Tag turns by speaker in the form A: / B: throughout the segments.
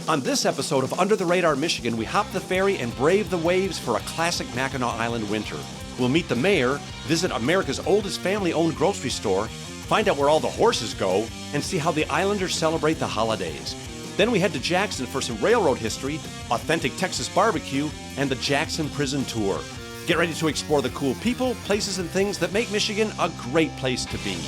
A: On this episode of Under the Radar Michigan, we hop the ferry and brave the waves for a classic Mackinac Island winter. We'll meet the mayor, visit America's oldest family-owned grocery store, find out where all the horses go, and see how the Islanders celebrate the holidays. Then we head to Jackson for some railroad history, authentic Texas barbecue, and the Jackson Prison Tour. Get ready to explore the cool people, places, and things that make Michigan a great place to be.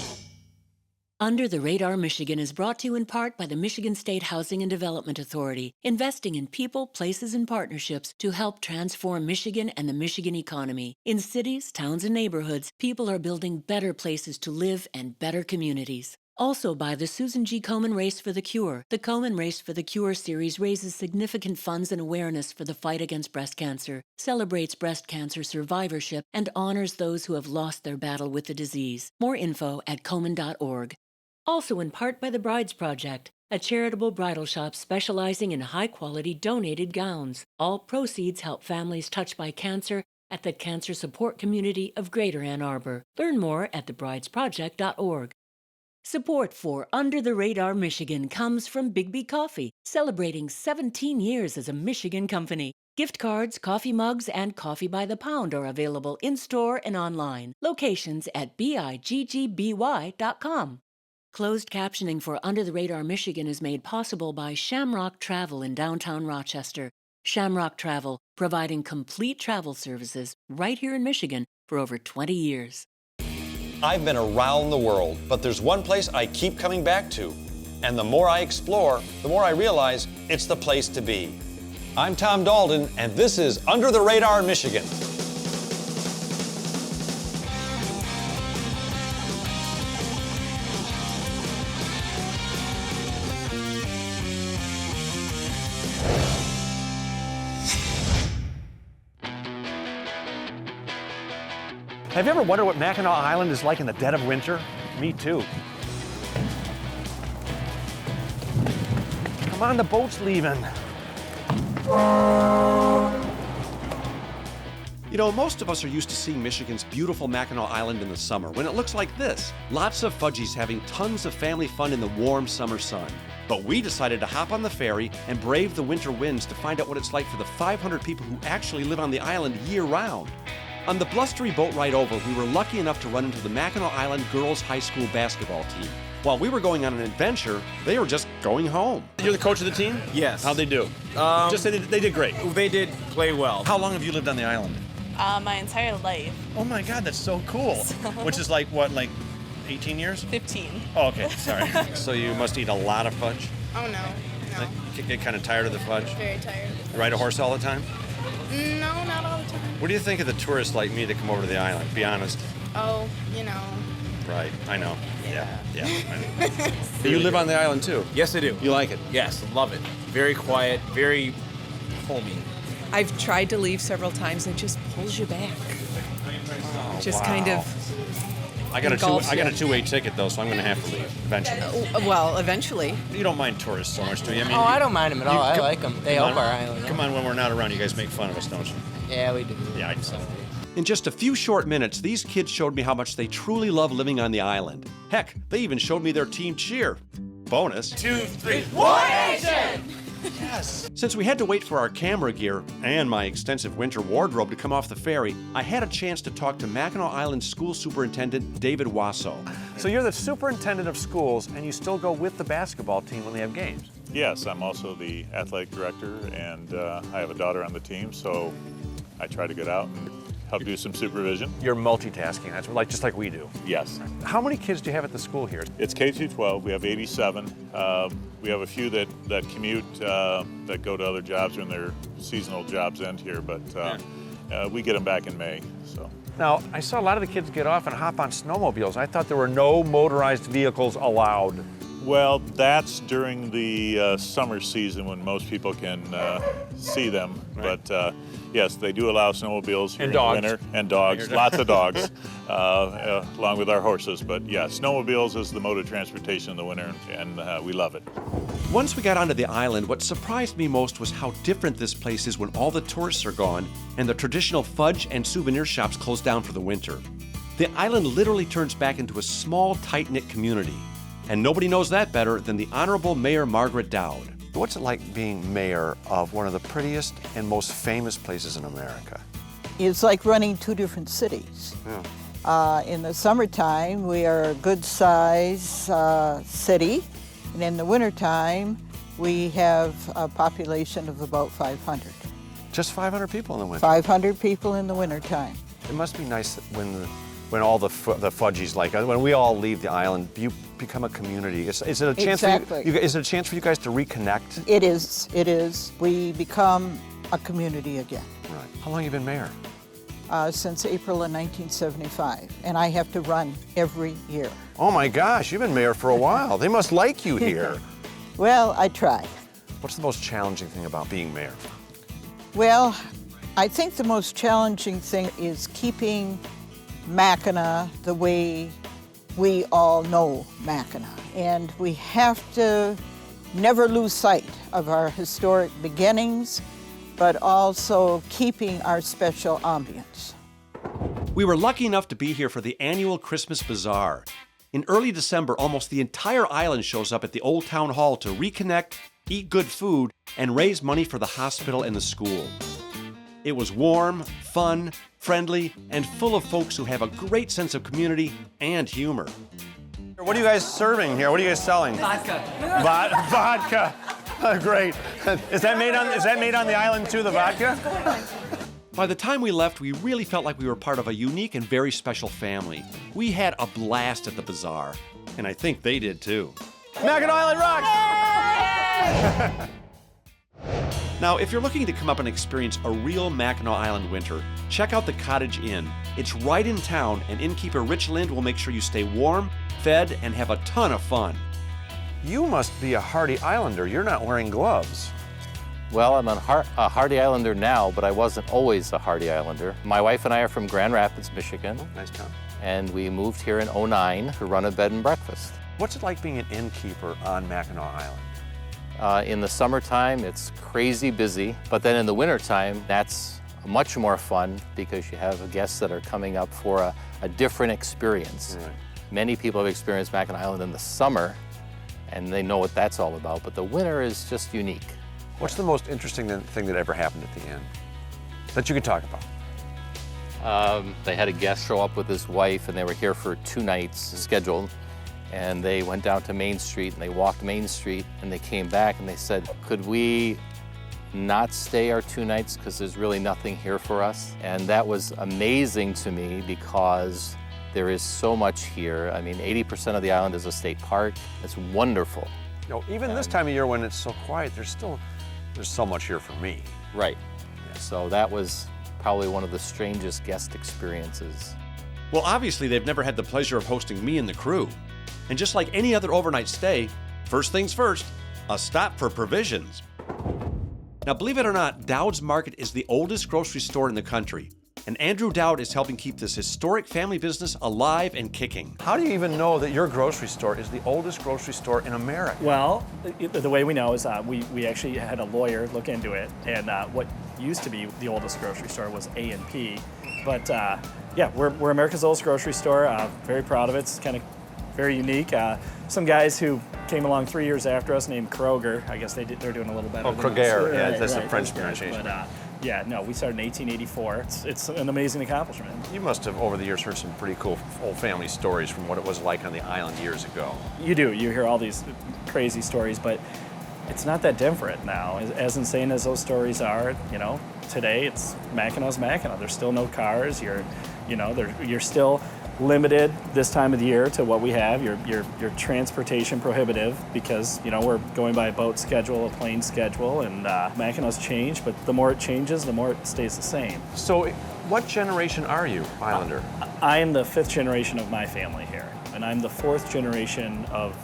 B: Under the Radar Michigan is brought to you in part by the Michigan State Housing and Development Authority, investing in people, places, and partnerships to help transform Michigan and the Michigan economy. In cities, towns, and neighborhoods, people are building better places to live and better communities. Also by the Susan G. Komen Race for the Cure. The Komen Race for the Cure series raises significant funds and awareness for the fight against breast cancer, celebrates breast cancer survivorship, and honors those who have lost their battle with the disease. More info at komen.org. Also in part by the Brides Project, a charitable bridal shop specializing in high-quality donated gowns. All proceeds help families touched by cancer at the Cancer Support Community of Greater Ann Arbor. Learn more at thebridesproject.org. Support for Under the Radar Michigan comes from Big Coffee, celebrating 17 years as a Michigan company. Gift cards, coffee mugs, and coffee by the pound are available in-store and online. Locations at biggby.com. Closed captioning for Under the Radar Michigan is made possible by Shamrock Travel in downtown Rochester. Shamrock Travel, providing complete travel services right here in Michigan for over 20 years.
C: I've been around the world, but there's one place I keep coming back to. And the more I explore, the more I realize it's the place to be. I'm Tom Dalton, and this is Under the Radar Michigan.
A: Have you ever wondered what Mackinac Island is like in the dead of winter? Me too. Come on, the boat's leaving. You know, most of us are used to seeing Michigan's beautiful Mackinac Island in the summer when it looks like this. Lots of fudgies having tons of family fun in the warm summer sun. But we decided to hop on the ferry and brave the winter winds to find out what it's like for the 500 people who actually live on the island year-round. On the blustery boat ride over, we were lucky enough to run into the Mackinac Island Girls High School basketball team. While we were going on an adventure, they were just going home.
D: You're the coach of the team?
E: Yes.
D: How'd they do? Just say they did great.
E: They did play well.
D: How long have you lived on the island?
F: My entire life.
D: Oh my God, that's so cool. Which is like, what, like 18 years?
F: 15.
D: Oh, okay, sorry.
C: So you must eat a lot of fudge?
F: Oh, no.
C: Like, you get kind of tired of the fudge?
F: Very tired.
C: You ride a horse all the time?
F: No, not all the time.
C: What do you think of the tourists like me that come over to the island? Be honest.
F: Oh, you know.
C: Right, I know.
F: Yeah.
C: I know. You live on the island too?
E: Yes, I do.
C: You like it?
E: Yes, love it. Very quiet, very homey.
G: I've tried to leave several times and it just pulls you back. Just kind of.
C: I got
G: engulfs
C: a
G: you.
C: two-way ticket though, so I'm going to have to leave eventually.
G: Well, eventually.
C: You don't mind tourists so much, do you? I mean,
H: I don't mind them at all. I
C: come-
H: like them. They
C: come
H: help
C: on.
H: our island.
C: Come on, when we're not around, you guys make fun of us, don't you?
H: Yeah, we do.
C: Yeah, I just.
A: In just a few short minutes, these kids showed me how much they truly love living on the island. Heck, they even showed me their team cheer. Bonus.
E: 2, 3, War Nation!
A: Yes. Since we had to wait for our camera gear and my extensive winter wardrobe to come off the ferry, I had a chance to talk to Mackinac Island School Superintendent David Wausau. So you're the superintendent of schools, and you still go with the basketball team when they have games?
I: Yes, I'm also the athletic director, and I have a daughter on the team, so I try to get out and help do some supervision.
A: You're multitasking. That's just like we do.
I: Yes.
A: How many kids do you have at the school here?
I: It's K-12. We have 87. We have a few that commute, that go to other jobs when their seasonal jobs end here, but we get them back in May. So.
A: Now, I saw a lot of the kids get off and hop on snowmobiles. I thought there were no motorized vehicles allowed.
I: Well, that's during the summer season when most people can see them.
A: Right.
I: But yes, they do allow snowmobiles here
A: And
I: in
A: dogs.
I: the winter. And dogs, lots of dogs, along with our horses. But yeah, snowmobiles is the mode of transportation in the winter, and we love it.
A: Once we got onto the island, what surprised me most was how different this place is when all the tourists are gone and the traditional fudge and souvenir shops close down for the winter. The island literally turns back into a small, tight-knit community. And nobody knows that better than the Honorable Mayor Margaret Dowd. What's it like being mayor of one of the prettiest and most famous places in America?
H: It's like running two different cities.
A: Yeah.
H: In the summertime, we are a good-size city, and in the wintertime, we have a population of about 500.
A: Just 500 people in the winter?
H: 500 people in the wintertime.
A: It must be nice when all the fudgies, like when we all leave the island, you become a community. Is it a chance
H: Exactly.
A: is it a chance for you guys to reconnect?
H: It is. It is. We become a community again.
A: Right. How long have you been mayor?
H: Since April of 1975, and I have to run every year.
A: Oh my gosh, you've been mayor for a while. They must like you here.
H: Well, I try.
A: What's the most challenging thing about being mayor?
H: Well, I think the most challenging thing is keeping Mackinac the way we all know Mackinac. And we have to never lose sight of our historic beginnings, but also keeping our special ambience.
A: We were lucky enough to be here for the annual Christmas Bazaar. In early December, almost the entire island shows up at the Old Town Hall to reconnect, eat good food, and raise money for the hospital and the school. It was warm, fun, friendly, and full of folks who have a great sense of community and humor. What are you guys serving here? What are you guys selling?
J: Vodka.
A: Vodka. Great. Is that made on the island too, the vodka? By the time we left, we really felt like we were part of a unique and very special family. We had a blast at the Bazaar, and I think they did too. Mackinac Island rocks! Now, if you're looking to come up and experience a real Mackinac Island winter, check out the Cottage Inn. It's right in town, and innkeeper Rich Lind will make sure you stay warm, fed, and have a ton of fun. You must be a hardy islander. You're not wearing gloves.
K: Well, I'm a hardy islander now, but I wasn't always a hardy islander. My wife and I are from Grand Rapids, Michigan.
A: Oh, nice town.
K: And we moved here in '09 to run a bed and breakfast.
A: What's it like being an innkeeper on Mackinac Island?
K: In the summertime, it's crazy busy, but then in the wintertime, that's much more fun because you have guests that are coming up for a different experience.
A: Right.
K: Many people have experienced Mackinac Island in the summer, and they know what that's all about, but the winter is just unique.
A: What's the most interesting thing that ever happened at the inn that you can talk about?
K: They had a guest show up with his wife, and they were here for 2 nights scheduled. And they went down to Main Street, and they walked Main Street, and they came back, and they said, could we not stay our 2 nights because there's really nothing here for us? And that was amazing to me because there is so much here. I mean, 80% of the island is a state park. It's wonderful.
A: You know, even this time of year when it's so quiet, there's so much here for me.
K: Right. Yeah. So that was probably one of the strangest guest experiences.
A: Well, obviously, they've never had the pleasure of hosting me and the crew. And just like any other overnight stay, first things first, a stop for provisions. Now, believe it or not, Dowd's Market is the oldest grocery store in the country. And Andrew Dowd is helping keep this historic family business alive and kicking. How do you even know that your grocery store is the oldest grocery store in America?
L: Well, the way we know is we actually had a lawyer look into it, and what used to be the oldest grocery store was A&P. But yeah, we're America's oldest grocery store. Very proud of it. It's kind of very unique. Some guys who came along 3 years after us named Kroger, I guess they're doing a little better.
A: Oh,
L: than
A: Kroger,
L: us.
A: yeah, that's
L: right,
A: the French pronunciation.
L: But yeah, no, we started in 1884. It's an amazing accomplishment.
A: You must have, over the years, heard some pretty cool old family stories from what it was like on the island years ago.
L: You do. You hear all these crazy stories, but it's not that different now. As insane as those stories are, you know, today it's Mackinac's Mackinac. There's still no cars. You're still limited this time of the year to what we have. Your transportation prohibitive because, you know, we're going by a boat schedule, a plane schedule, and Mackinac's changed, but the more it changes, the more it stays the same.
A: So what generation are you, Islander?
L: I am the 5th generation of my family here, and I'm the 4th generation of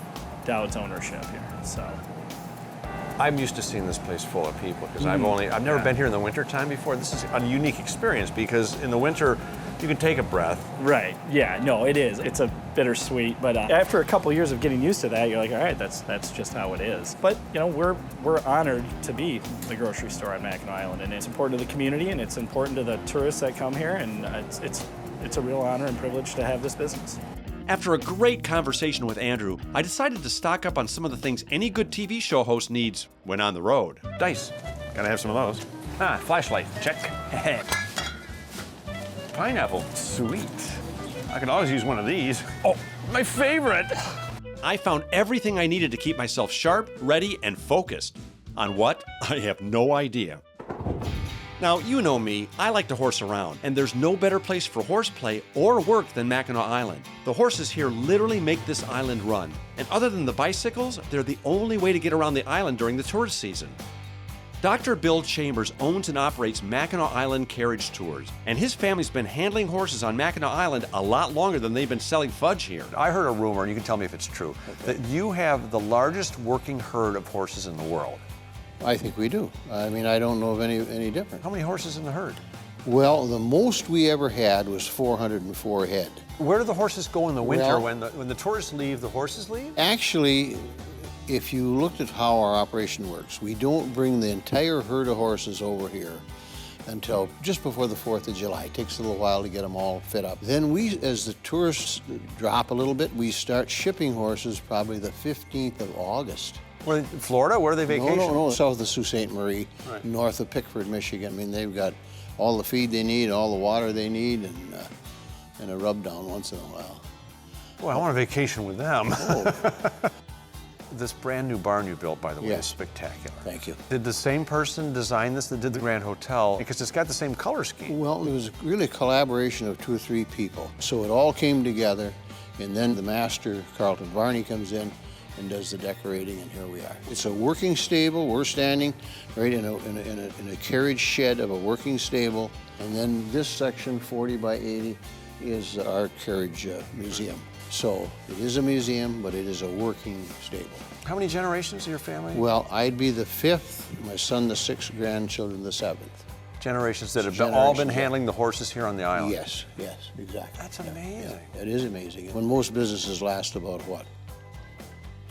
L: Dowd's ownership here, so.
A: I'm used to seeing this place full of people because I've never been here in the winter time before. This is a unique experience because in the winter, you can take a breath.
L: Right, yeah, no, it is. It's a bittersweet, but after a couple years of getting used to that, you're like, all right, that's just how it is. But, you know, we're honored to be the grocery store on Mackinac Island, and it's important to the community, and it's important to the tourists that come here, and it's a real honor and privilege to have this business.
A: After a great conversation with Andrew, I decided to stock up on some of the things any good TV show host needs when on the road.
D: Dice. Gotta have some of those. Ah, flashlight. Check. Pineapple. Sweet. I can always use one of these. Oh, my favorite.
A: I found everything I needed to keep myself sharp, ready, and focused. On what? I have no idea. Now, you know me, I like to horse around, and there's no better place for horseplay or work than Mackinac Island. The horses here literally make this island run, and other than the bicycles, they're the only way to get around the island during the tourist season. Dr. Bill Chambers owns and operates Mackinac Island Carriage Tours, and his family's been handling horses on Mackinac Island a lot longer than they've been selling fudge here.
C: I heard a rumor, and you can tell me if it's true, that you have the largest working herd of horses in the world.
J: I think we do. I mean, I don't know of any different.
C: How many horses in the herd?
J: Well, the most we ever had was 404 head.
C: Where do the horses go in the winter?
J: Well,
C: when the tourists leave, the horses leave?
J: Actually, if you looked at how our operation works, we don't bring the entire herd of horses over here until just before the 4th of July. It takes a little while to get them all fit up. Then we, as the tourists drop a little bit, we start shipping horses probably the 15th of August.
C: Where, Florida? Where are they vacationing?
J: No, south of Sault Ste. Marie,
C: right.
J: North of Pickford, Michigan. I mean, they've got all the feed they need, all the water they need, and a rub down once in a while.
C: Boy, I want a vacation with them.
J: Oh.
C: This brand new barn you built, by the way,
J: Yes.
C: is spectacular.
J: Thank you.
C: Did the same person design this that did the Grand Hotel? Because it's got the same color scheme.
J: Well, it was really a collaboration of 2 or 3 people. So it all came together, and then the master, Carlton Varney, comes in and does the decorating, and here we are. It's a working stable. We're standing right in a carriage shed of a working stable, and then this section, 40 by 80, is our Carriage Museum. So it is a museum, but it is a working stable.
C: How many generations of your family?
J: Well, I'd be the 5th, my son the 6th, grandchildren the 7th.
C: Generations that have all been handling the horses here on the island.
J: Yes, exactly.
C: That's amazing.
J: Yeah, it is amazing. When most businesses last about, what,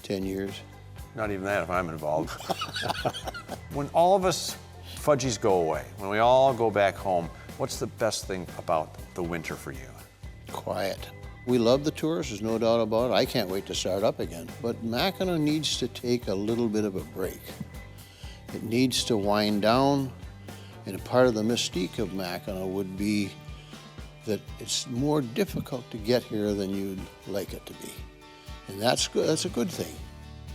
J: 10 years?
C: Not even that if I'm involved. When all of us fudgies go away, when we all go back home, what's the best thing about the winter for you?
J: Quiet. We love the tourists, there's no doubt about it. I can't wait to start up again. But Mackinac needs to take a little bit of a break. It needs to wind down, and a part of the mystique of Mackinac would be that it's more difficult to get here than you'd like it to be. And that's good. That's a good thing.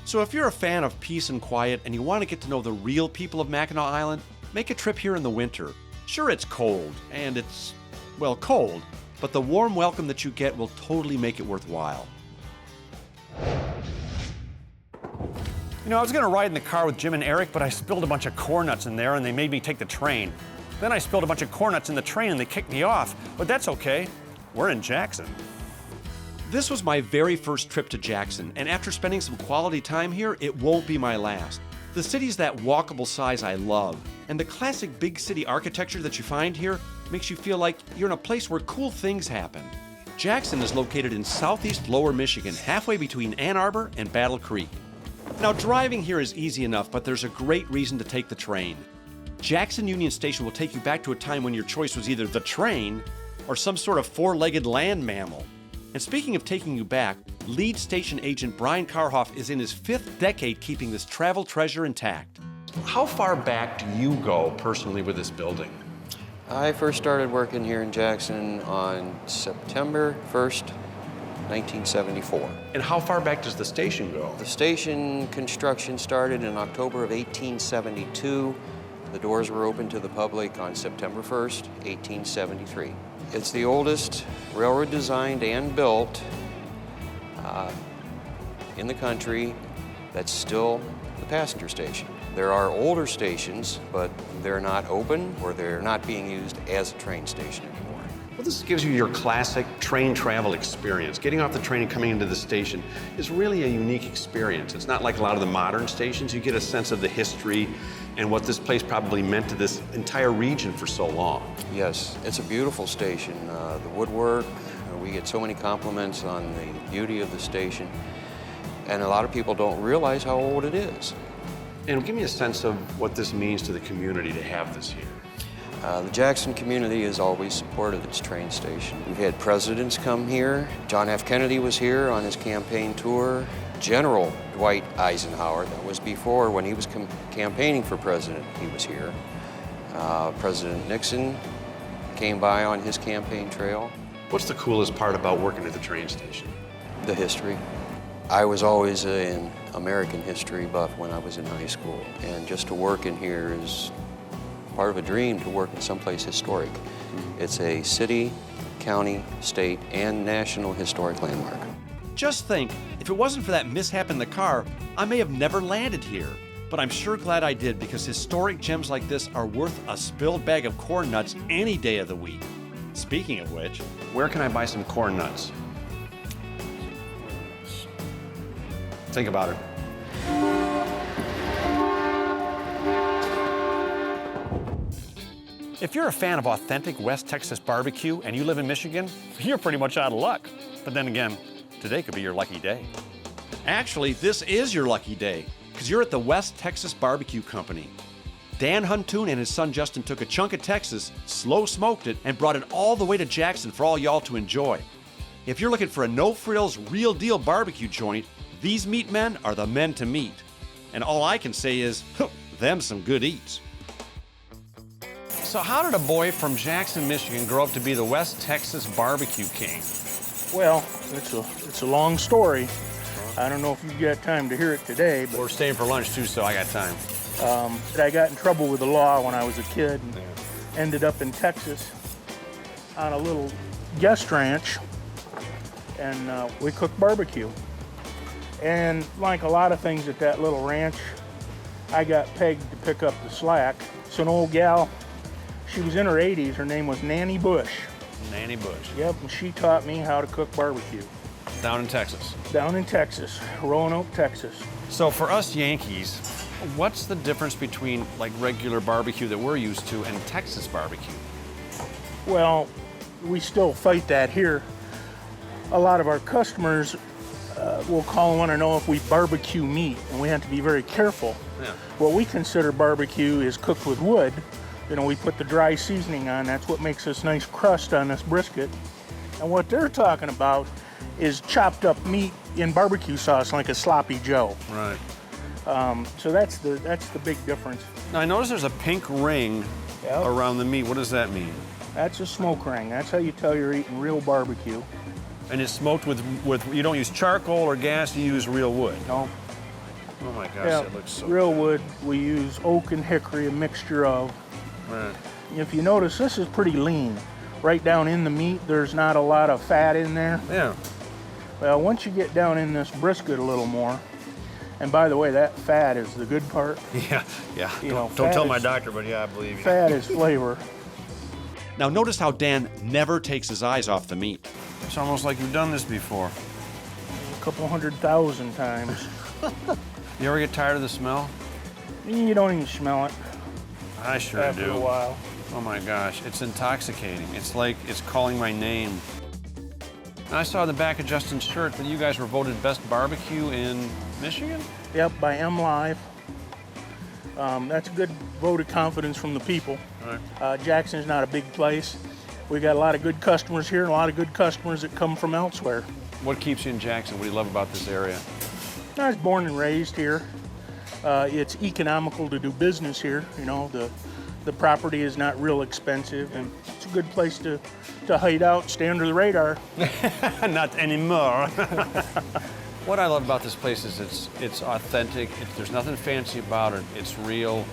A: So if you're a fan of peace and quiet and you want to get to know the real people of Mackinac Island, make a trip here in the winter. Sure, it's cold, and it's, well, cold, but the warm welcome that you get will totally make it worthwhile.
D: You know, I was gonna ride in the car with Jim and Eric, but I spilled a bunch of corn nuts in there and they made me take the train. Then I spilled a bunch of corn nuts in the train and they kicked me off, but that's okay. We're in Jackson.
A: This was my very first trip to Jackson, and after spending some quality time here, it won't be my last. The city's that walkable size I love, and the classic big city architecture that you find here makes you feel like you're in a place where cool things happen. Jackson is located in southeast Lower Michigan, halfway between Ann Arbor and Battle Creek. Now, driving here is easy enough, but there's a great reason to take the train. Jackson Union Station will take you back to a time when your choice was either the train or some sort of four-legged land mammal. And speaking of taking you back, lead station agent Brian Karhoff is in his 5th decade keeping this travel treasure intact. How far back do you go personally with this building?
M: I first started working here in Jackson on September 1st, 1974.
A: And how far back does the station go?
M: The station construction started in October of 1872. The doors were opened to the public on September 1st, 1873. It's the oldest railroad designed and built in the country that's still the passenger station. There are older stations, but they're not open or they're not being used as a train station anymore.
A: Well, this gives you your classic train travel experience. Getting off the train and coming into the station is really a unique experience. It's not like a lot of the modern stations. You get a sense of the history and what this place probably meant to this entire region for so long.
M: Yes, it's a beautiful station. The woodwork, we get so many compliments on the beauty of the station, and a lot of people don't realize how old it is.
A: And give me a sense of what this means to the community to have this here.
M: The Jackson community has always supported its train station. We've had presidents come here. John F. Kennedy was here on his campaign tour. General Dwight Eisenhower, that was before when he was campaigning for president, he was here. President Nixon came by on his campaign trail.
A: What's the coolest part about working at the train station?
M: The history. I was always an American history buff when I was in high school, and just to work in here is part of a dream, to work in someplace historic. It's a city, county, state, and national historic landmark.
A: Just think, if it wasn't for that mishap in the car, I may have never landed here. But I'm sure glad I did, because historic gems like this are worth a spilled bag of corn nuts any day of the week. Speaking of which,
D: Where can I buy some corn nuts? Think about it. If you're a fan of authentic West Texas barbecue and you live in Michigan, you're pretty much out of luck. But then again, today could be your lucky day.
A: actually, this is your lucky day, because you're at the West Texas Barbecue Company. Dan Huntoon and his son Justin took a chunk of Texas, slow smoked it, and brought it all the way to Jackson for all y'all to enjoy. If you're looking for a no-frills, real-deal barbecue joint, these meat men are the men to meet. And all I can say is, them some good eats.
D: So how did a boy from Jackson, Michigan grow up to be the West Texas barbecue king?
N: Well, it's a long story. I don't know if you've got time to hear it today, but
D: we're staying for lunch too, so I got time.
N: I got in trouble with the law when I was a kid and ended up in Texas on a little guest ranch, and we cooked barbecue. And like a lot of things at that little ranch, I got pegged to pick up the slack. It's an old gal. She was in her 80s. Her name was Nanny Bush.
D: Nanny Bush.
N: Yep, and she taught me how to cook barbecue.
D: Down in Texas?
N: Down in Texas, Roanoke, Texas.
D: So for us Yankees, what's the difference between like regular barbecue that we're used to and Texas barbecue?
N: Well, we still fight that here. A lot of our customers will call and want to know if we barbecue meat, and we have to be very careful.
D: Yeah.
N: What we consider barbecue is cooked with wood. You know, we put the dry seasoning on. That's what makes this nice crust on this brisket. And what they're talking about is chopped up meat in barbecue sauce like a sloppy Joe.
D: Right.
N: So that's the big difference.
D: Now I notice there's a pink ring around the meat. What does that mean?
N: That's a smoke ring. That's how you tell you're eating real barbecue.
D: And it's smoked with you don't use charcoal or gas, you use real wood.
N: No.
D: Oh my gosh,
N: Yeah,
D: that looks so
N: real wood. We use oak and hickory, a mixture of.
D: Right.
N: If you notice, this is pretty lean. Right down in the meat, there's not a lot of fat in there.
D: Yeah.
N: Well, once you get down in this brisket a little more, and by the way, that fat is the good part.
D: Yeah. Don't tell my doctor, but yeah, I believe you.
N: Fat is flavor.
A: Now notice how Dan never takes his eyes off the meat.
D: It's almost like you've done this before.
N: A couple 100,000 times.
D: You ever get tired of the smell?
N: You don't even smell it.
D: I sure
N: after
D: do.
N: a while.
D: Oh my gosh, it's intoxicating. It's like it's calling my name. And I saw in the back of Justin's shirt that you guys were voted best barbecue in Michigan?
N: Yep, by MLive. That's a good vote of confidence from the people.
D: Right.
N: Jackson's not a big place. We got a lot of good customers here and a lot of good customers that come from elsewhere.
D: What keeps you in Jackson? What do you love about this area?
N: I was born and raised here. It's economical to do business here. You know, the property is not real expensive, and it's a good place to hide out, stay under the radar.
D: Not anymore. What I love about this place is it's authentic. There's nothing fancy about it. It's real.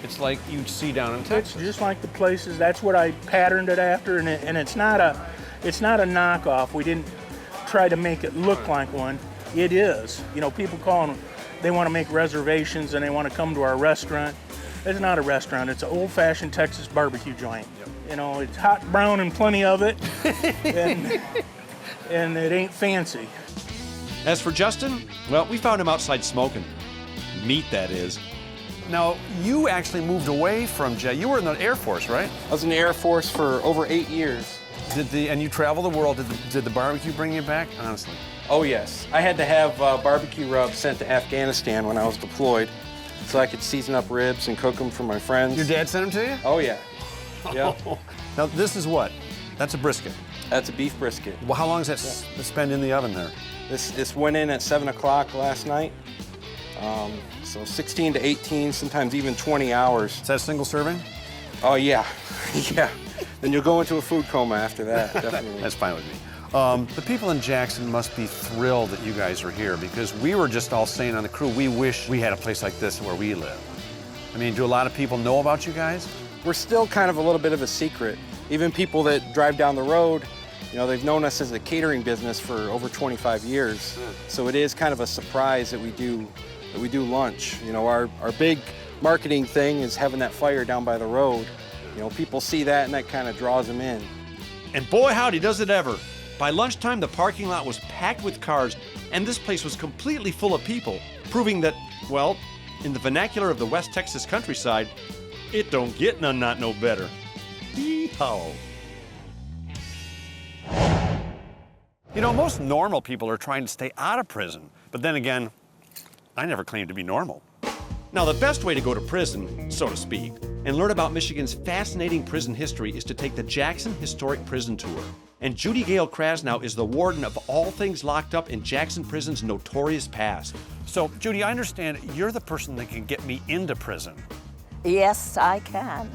D: It's like you'd see down in Texas.
N: It's just like the places. That's what I patterned it after, and it's not a knockoff. We didn't try to make it look like one. It is. You know, people call them, they want to make reservations and they want to come to our restaurant. It's not a restaurant. It's an old-fashioned Texas barbecue joint. Yep. You know, it's hot brown and plenty of it, and it ain't fancy.
A: As for Justin, well, we found him outside smoking. Meat, that is.
D: Now, you actually moved away from You were in the Air Force, right?
O: I was in the Air Force for over 8 years.
D: And you travel the world. Did the barbecue bring you back, honestly?
O: Oh, yes. I had to have barbecue rubs sent to Afghanistan when I was deployed so I could season up ribs and cook them for my friends.
D: Your dad sent them to you?
O: Oh, yeah. Yeah.
D: Now, this is what? That's a brisket.
O: That's a beef brisket.
D: Well, how long does that spend in the oven there?
O: This went in at 7 o'clock last night. So 16 to 18, sometimes even 20 hours.
D: Is that a single serving?
O: Oh, yeah. Yeah. Then you'll go into a food coma after that, definitely.
D: That's fine with me. The people in Jackson must be thrilled that you guys are here, because we were just all saying on the crew, we wish we had a place like this where we live. I mean, do a lot of people know about you guys?
O: We're still kind of a little bit of a secret. Even people that drive down the road, you know, they've known us as a catering business for over 25 years. So it is kind of a surprise that we do lunch. You know, our big marketing thing is having that fire down by the road. You know, people see that and that kind of draws them in.
A: And boy, howdy, does it ever. By lunchtime, the parking lot was packed with cars, and this place was completely full of people, proving that, well, in the vernacular of the West Texas countryside, it don't get none not no better. Hee-haw.
D: You know, most normal people are trying to stay out of prison, but then again, I never claimed to be normal.
A: Now, the best way to go to prison, so to speak, and learn about Michigan's fascinating prison history is to take the Jackson Historic Prison Tour. And Judy Gale Krasnow is the warden of all things locked up in Jackson Prison's notorious past.
D: So, Judy, I understand you're the person that can get me into prison.
P: Yes, I can.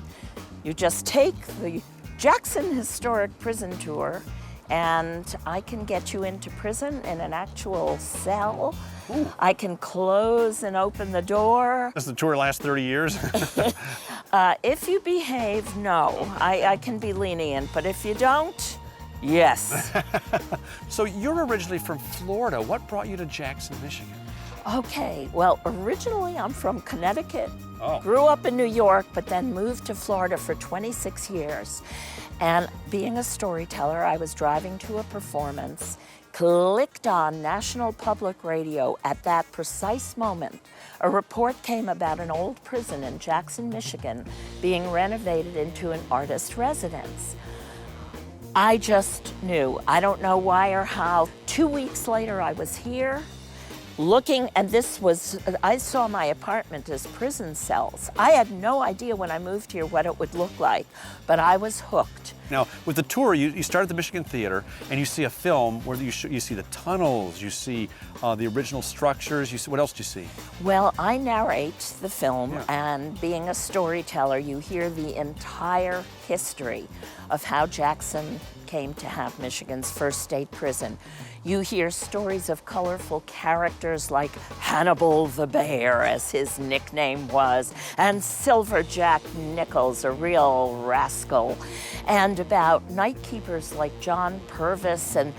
P: You just take the Jackson Historic Prison Tour, and I can get you into prison in an actual cell. Ooh. I can close and open the door.
D: Does the tour last 30 years?
P: If you behave, no. I can be lenient, but if you don't, yes.
D: So you're originally from Florida. What brought you to Jackson, Michigan?
P: Okay, well, originally I'm from Connecticut.
D: Oh.
P: Grew up in New York, but then moved to Florida for 26 years. And being a storyteller, I was driving to a performance, clicked on National Public Radio at that precise moment. A report came about an old prison in Jackson, Michigan, being renovated into an artist residence. I just knew. I don't know why or how. 2 weeks later, I was here looking, and I saw my apartment as prison cells. I had no idea when I moved here what it would look like, but I was hooked.
D: Now, with the tour, you start at the Michigan Theater, and you see a film where you see the tunnels, you see the original structures, what else do you see?
P: Well, I narrate the film, and being a storyteller, you hear the entire history of how Jackson came to have Michigan's first state prison. You hear stories of colorful characters like Hannibal the Bear, as his nickname was, and Silverjack Nichols, a real rascal, and about night keepers like John Purvis, and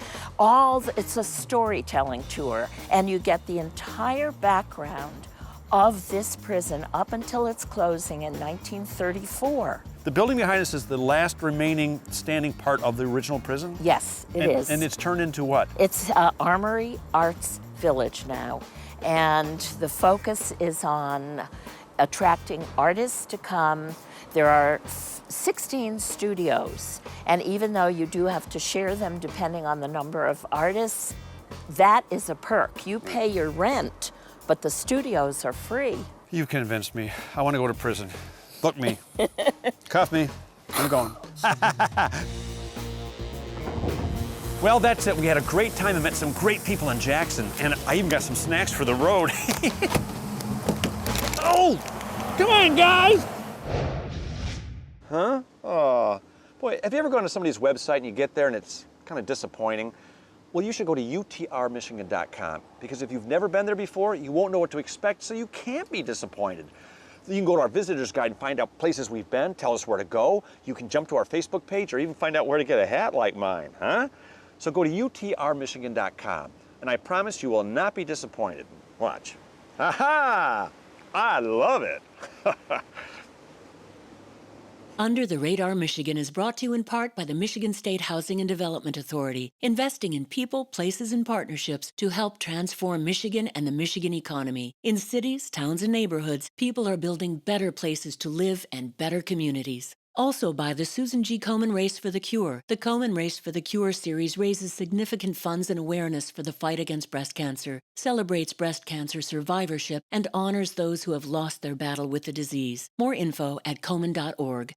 P: it's a storytelling tour, and you get the entire background of this prison up until its closing in 1934.
D: The building behind us is the last remaining standing part of the original prison?
P: Yes, it is.
D: And it's turned into what?
P: It's Armory Arts Village now. And the focus is on attracting artists to come. There are 16 studios. And even though you do have to share them depending on the number of artists, that is a perk. You pay your rent, but the studios are free.
D: You've convinced me. I want to go to prison. Book me. Cuff me. I'm going. Well, that's it. We had a great time and met some great people in Jackson, and I even got some snacks for the road. Oh! Come on, guys!
C: Huh? Oh. Boy, have you ever gone to somebody's website and you get there and it's kind of disappointing? Well, you should go to utrmichigan.com, because if you've never been there before, you won't know what to expect, so you can't be disappointed. You can go to our visitor's guide and find out places we've been, tell us where to go. You can jump to our Facebook page or even find out where to get a hat like mine, huh? So go to utrmichigan.com, and I promise you will not be disappointed. Watch. Aha! I love it.
B: Under the Radar Michigan is brought to you in part by the Michigan State Housing and Development Authority, investing in people, places, and partnerships to help transform Michigan and the Michigan economy. In cities, towns, and neighborhoods, people are building better places to live and better communities. Also by the Susan G. Komen Race for the Cure. The Komen Race for the Cure series raises significant funds and awareness for the fight against breast cancer, celebrates breast cancer survivorship, and honors those who have lost their battle with the disease. More info at komen.org.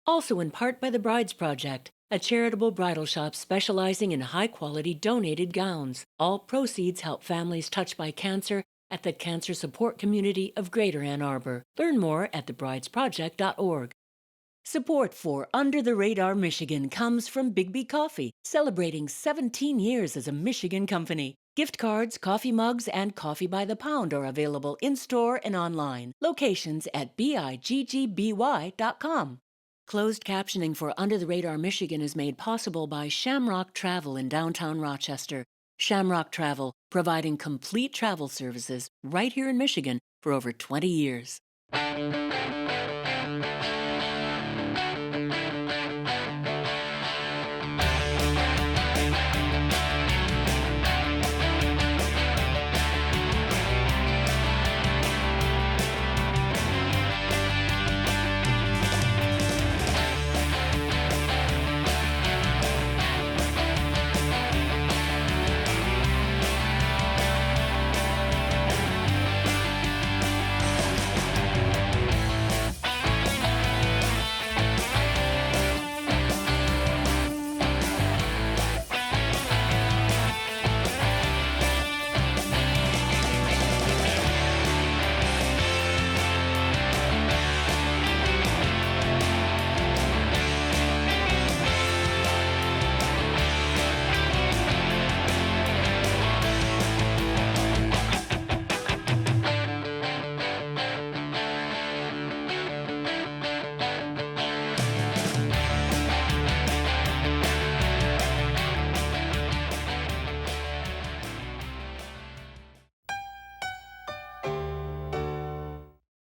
B: Also in part by the Brides Project, a charitable bridal shop specializing in high-quality donated gowns. All proceeds help families touched by cancer at the Cancer Support Community of Greater Ann Arbor. Learn more at thebridesproject.org. Support for Under the Radar Michigan comes from Bigby Coffee, celebrating 17 years as a Michigan company. Gift cards, coffee mugs, and coffee by the pound are available in-store and online. Locations at biggby.com. Closed captioning for Under the Radar Michigan is made possible by Shamrock Travel in downtown Rochester. Shamrock Travel, providing complete travel services right here in Michigan for over 20 years.